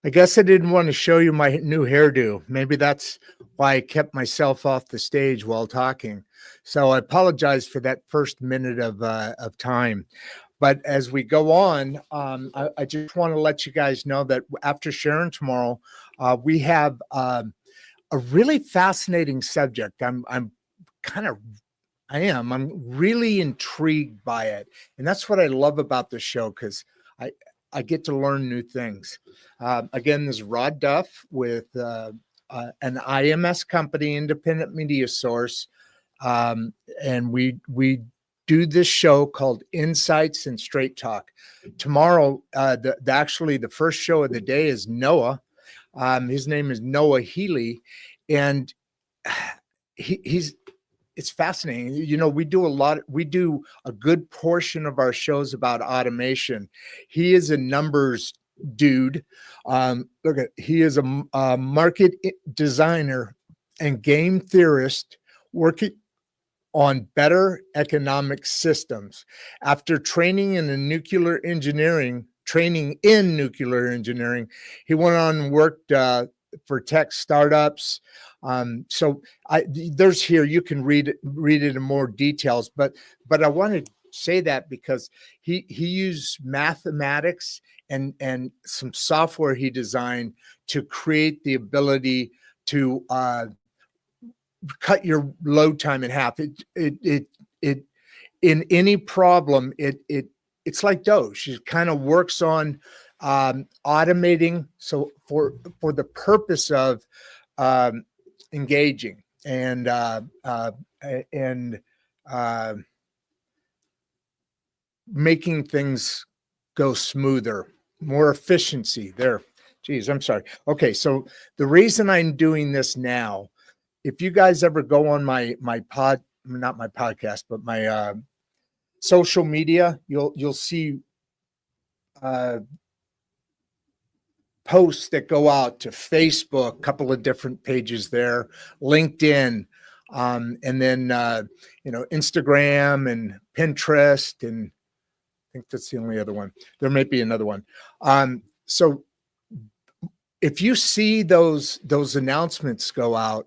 I guess I didn't want to show you my new hairdo. Maybe that's why I kept myself off the stage while talking. So I apologize for that first minute of time. But as we go on, I just want to let you guys know that after Sharon tomorrow, we have a really fascinating subject. I'm really intrigued by it. And that's what I love about the show, because I get to learn new things. Again, this is Rod Duff with an IMS company, independent media source. And we do this show called Insights and Straight Talk. Tomorrow, actually the first show of the day is Noah. His name is Noah Healy, and it's fascinating. You know, we do a good portion of our shows about automation. He is a numbers dude. He is a market designer and game theorist working on better economic systems. After training in nuclear engineering, he went on and worked for tech startups. So there's here, you can read it in more details, but I want to say that because he used mathematics and some software he designed to create the ability to cut your load time in half. It in any problem, it's like Doge. It kind of works on automating. So for the purpose of engaging and making things go smoother, more efficiency there. Geez, I'm sorry. Okay, so the reason I'm doing this now, if you guys ever go on my not my podcast, but my social media, you'll see posts that go out to Facebook, a couple of different pages there, LinkedIn, and then Instagram and Pinterest, and I think that's the only other one. There may be another one. So if you see those announcements go out,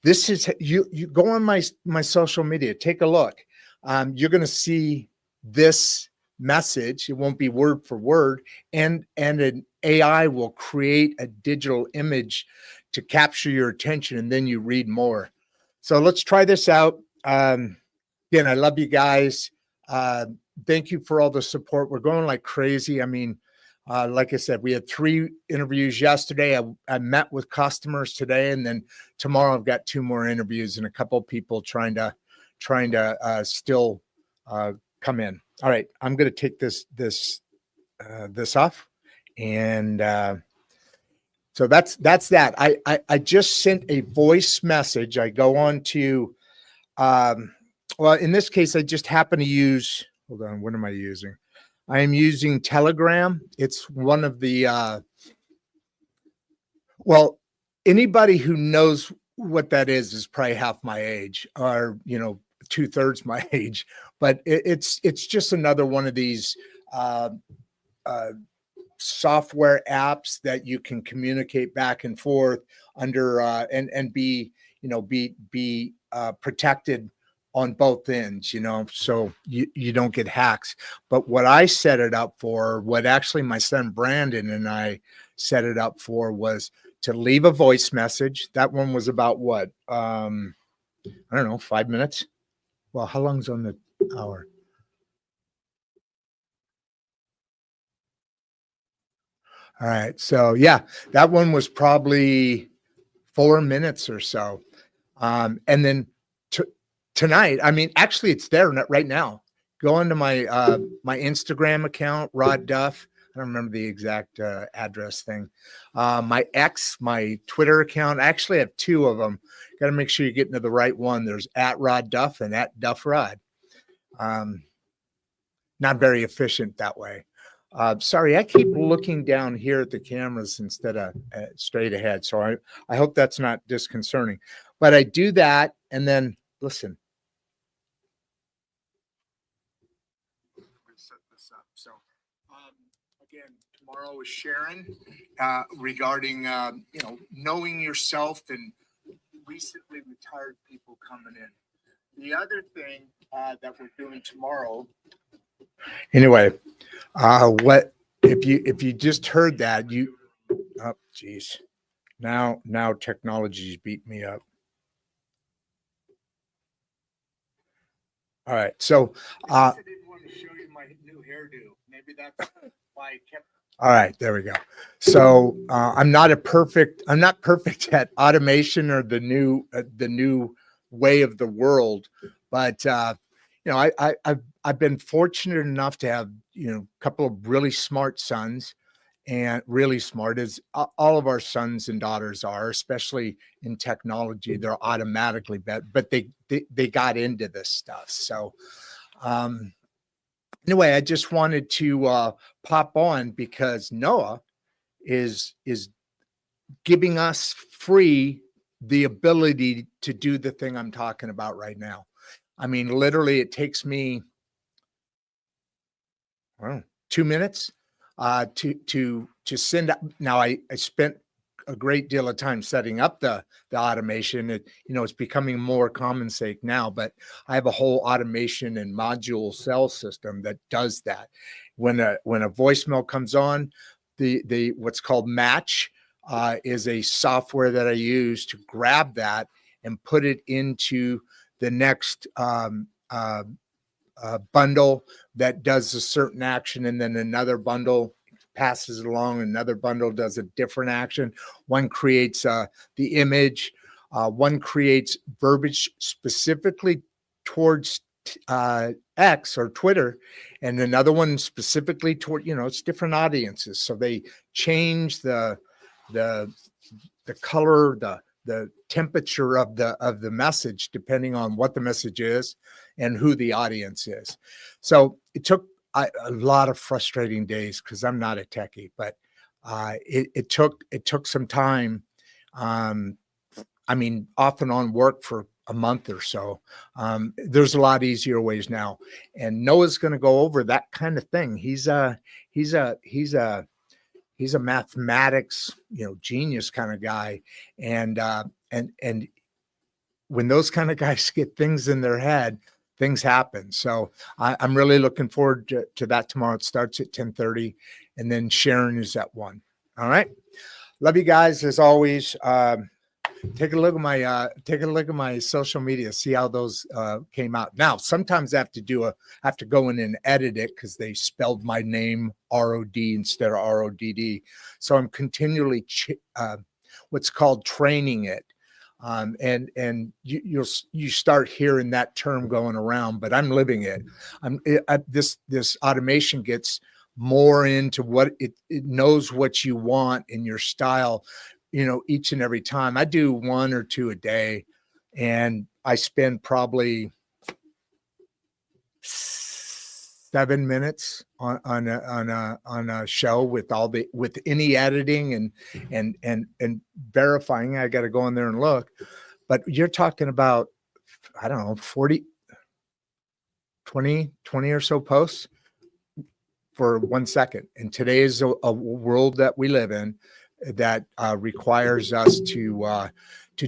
this is you go on my social media, take a look. You're going to see this message. It won't be word for word, and an AI will create a digital image to capture your attention, and then you read more. So let's try this out. Again, I love you guys. Thank you for all the support. We're going like crazy. I mean, like I said, we had 3 interviews yesterday. I met with customers today, and then tomorrow I've got 2 more interviews and a couple of people trying to still come in. All right, I'm going to take this off, and so that's that. I just sent a voice message. I go on to well, in this case, I just happen to use. Hold on, what am I using? I am using Telegram. It's one of the, well, anybody who knows what that is probably half my age, or, 2/3 my age, but it's just another one of these software apps that you can communicate back and forth under, and be protected on both ends, so you don't get hacks. But what I set it up for, what actually my son Brandon and I set it up for, was to leave a voice message. That one was about what? I don't know, 5 minutes. Well, how long's on the hour? All right. So yeah, that one was probably 4 minutes or so. And then tonight, I mean, actually it's there right now. Go into my my Instagram account, Rod Duff. I don't remember the exact address thing. My Twitter account. I actually have 2 of them. Got to make sure you get into the right one. There's @RodDuff and @DuffRod. Not very efficient that way. Sorry, I keep looking down here at the cameras instead of straight ahead. So I hope that's not disconcerting. But I do that, and then listen. Set this up. So Again, tomorrow is Sharon regarding knowing yourself and recently retired people coming in. The other thing that we're doing tomorrow. Anyway, what if you just heard that oh geez, now technology's beat me up. All right, so I didn't want to show you my new hairdo. Maybe that's why I kept. All right, there we go. So I'm not perfect at automation or the new way of the world, but I've been fortunate enough to have a couple of really smart sons, and really smart as all of our sons and daughters are, especially in technology. They're automatically better, but they got into this stuff. So anyway, I just wanted to pop on because Noah is giving us free the ability to do the thing I'm talking about right now. I mean, literally, it takes me 2 minutes to send out. Now, I spent a great deal of time setting up the automation. It's becoming more common sake now, but I have a whole automation and module cell system that does that. When a voicemail comes on, the what's called match is a software that I use to grab that and put it into the next bundle that does a certain action, and then another bundle passes it along. Another bundle does a different action. One creates the image. One creates verbiage specifically towards X or Twitter, and another one specifically toward it's different audiences. So they change the color, the temperature of the message depending on what the message is and who the audience is. So it took a lot of frustrating days because I'm not a techie, but it took some time. I mean, off and on work for a month or so. There's a lot easier ways now, and Noah's going to go over that kind of thing. He's a mathematics, genius kind of guy. And when those kind of guys get things in their head, things happen. So I'm really looking forward to that tomorrow. It starts at 10:30, and then Sharon is at 1. All right. Love you guys as always. Take a look at my social media, see how those came out. Now, sometimes I have to go in and edit it because they spelled my name ROD instead of RODD. So I'm continually what's called training it. And you start hearing that term going around, but I'm living it. This automation gets more into what it knows what you want in your style. Each and every time. I do 1 or 2 a day, and I spend probably 7 minutes on a show with any editing and verifying. I got to go in there and look, but you're talking about, I don't know, 20 or so posts for 1 second. And today is a world that we live in that requires us to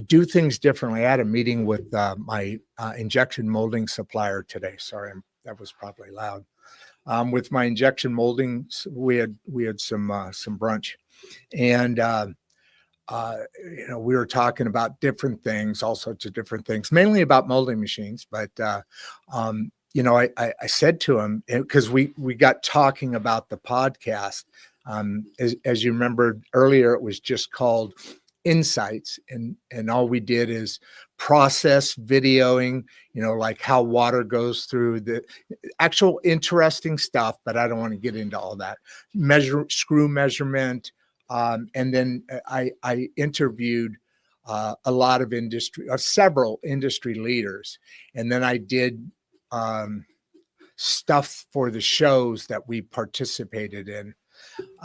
do things differently. I had a meeting with my injection molding supplier today. Sorry, that was probably loud. With my injection molding, we had some brunch, and we were talking about different things, all sorts of different things, mainly about molding machines. But I said to him, because we got talking about the podcast. As you remember earlier, it was just called Insights, and all we did is process videoing, like how water goes through the actual interesting stuff, but I don't want to get into all that. Screw measurement, and then I interviewed a lot of several industry leaders, and then I did stuff for the shows that we participated in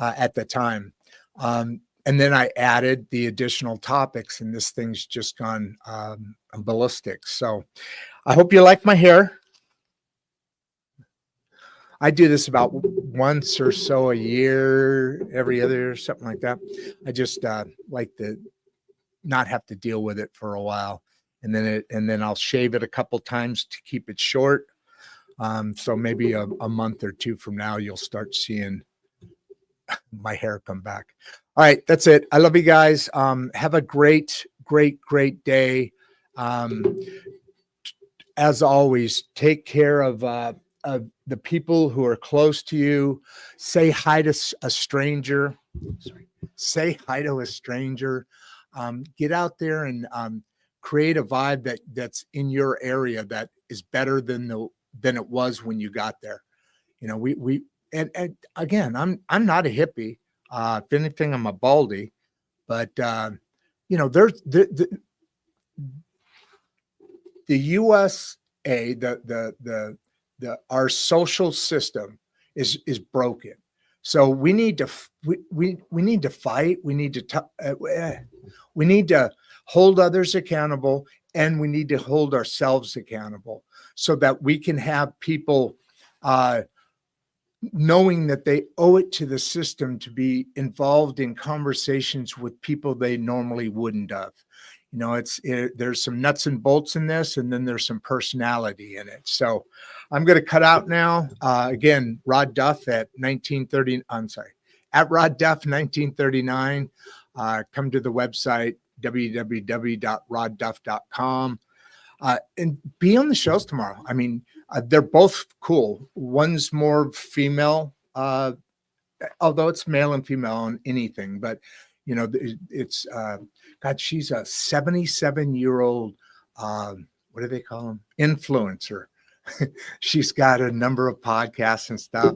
at the time. And then I added the additional topics, and this thing's just gone ballistic. So I hope you like my hair. I do this about once or so a year, every other year, something like that. I just like to not have to deal with it for a while, and then I'll shave it a couple times to keep it short. So maybe a month or two from now, you'll start seeing my hair come back. All right, that's it. I love you guys. Have a great day. As always, take care of the people who are close to you. Say hi to a stranger. Say hi to a stranger. Get out there and create a vibe that's in your area that is better than it was when you got there. You know, and again, I'm not a hippie. If anything, I'm a baldy. But you know, there's the USA, our social system is broken. So we need to we need to fight. We need to hold others accountable, and we need to hold ourselves accountable, so that we can have people knowing that they owe it to the system to be involved in conversations with people they normally wouldn't have. You know, there's some nuts and bolts in this, and then there's some personality in it. So I'm going to cut out now. Again, Rod Duff at 1930. I'm sorry, at Rod Duff 1939. Come to the website www.rodduff.com. And be on the shows tomorrow. I mean, they're both cool. One's more female, although it's male and female on anything. But, you know, it's, God, she's a 77-year-old, what do they call them? Influencer. She's got a number of podcasts and stuff.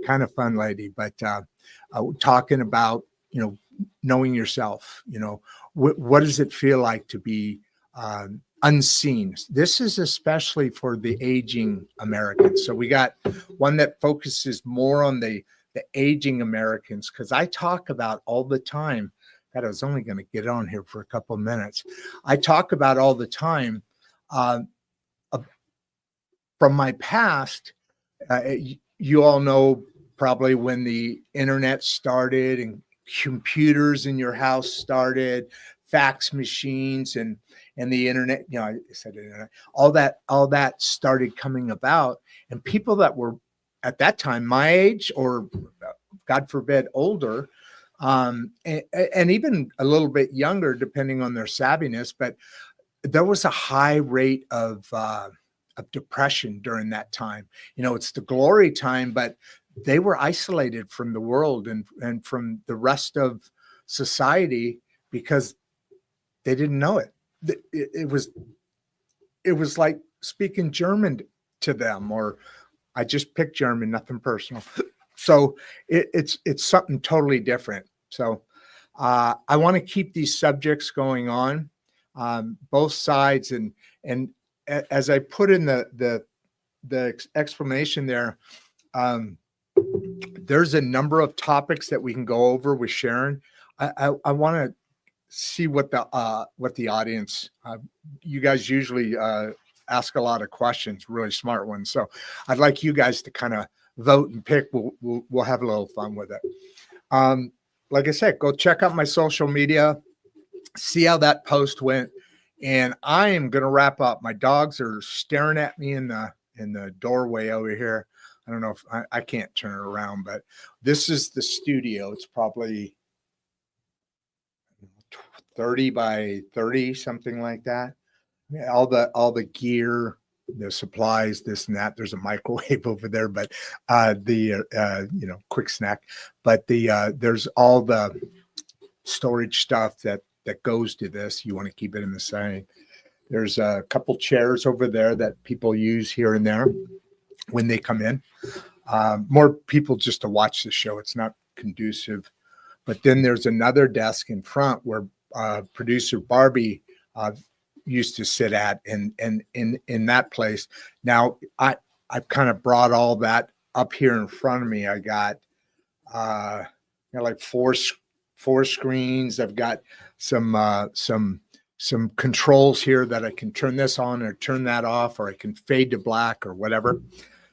Kind of fun lady, but talking about, you know, knowing yourself, you know, what does it feel like to be unseen? This is especially for the aging Americans. So we got one that focuses more on the aging Americans, because I talk about all the time. God, I was only going to get on here for a couple of minutes. I talk about all the time from my past. You all know probably when the internet started and computers in your house started, fax machines and the internet, you know, I said internet, all that started coming about, and people that were at that time my age, or God forbid older, and even a little bit younger, depending on their savviness, but there was a high rate of depression during that time. You know, it's the glory time, but they were isolated from the world and from the rest of society because they didn't know it. It was like speaking German to them, or I just picked German, nothing personal. So it's something totally different. So I want to keep these subjects going on, both sides, and as I put in the explanation there, there's a number of topics that we can go over with Sharon. I want to see what the audience, you guys usually ask a lot of questions, really smart ones. So I'd like you guys to kind of vote and pick. We'll have a little fun with it. Like I said, go check out my social media, see how that post went. And I am going to wrap up. My dogs are staring at me in the doorway over here. I don't know if I can't turn it around, but this is the studio. It's probably 30 by 30, something like that. All the gear, the supplies, this and that. There's a microwave over there, but you know, quick snack. But there's all the storage stuff that goes to this. You want to keep it in the same. There's a couple chairs over there that people use here and there when they come in. More people just to watch the show. It's not conducive. But then there's another desk in front where producer Barbie used to sit at, and in that place. Now I've kind of brought all that up here in front of me. I got like four screens. I've got some some controls here that I can turn this on or turn that off, or I can fade to black or whatever.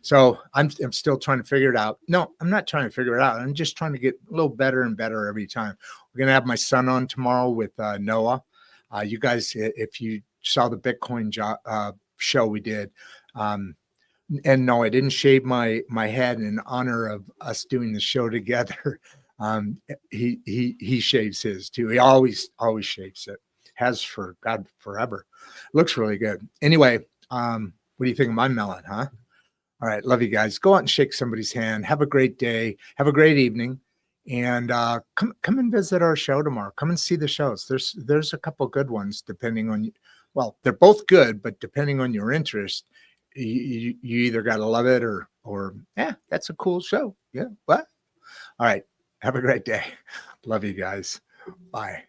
So I'm still trying to figure it out. No, I'm not trying to figure it out. I'm just trying to get a little better and better every time. We're going to have my son on tomorrow with Noah. You guys, if you saw the Bitcoin show we did, and no, I didn't shave my head in honor of us doing the show together. He shaves his too. He always shaves it. Has for God forever. Looks really good. Anyway, what do you think of my melon, huh? All right, love you guys. Go out and shake somebody's hand. Have a great day. Have a great evening, and come and visit our show tomorrow. Come and see the shows. There's a couple good ones depending on. Well, they're both good, but depending on your interest, you either got to love it or yeah, that's a cool show. Yeah, what? All right. Have a great day. Love you guys. Bye.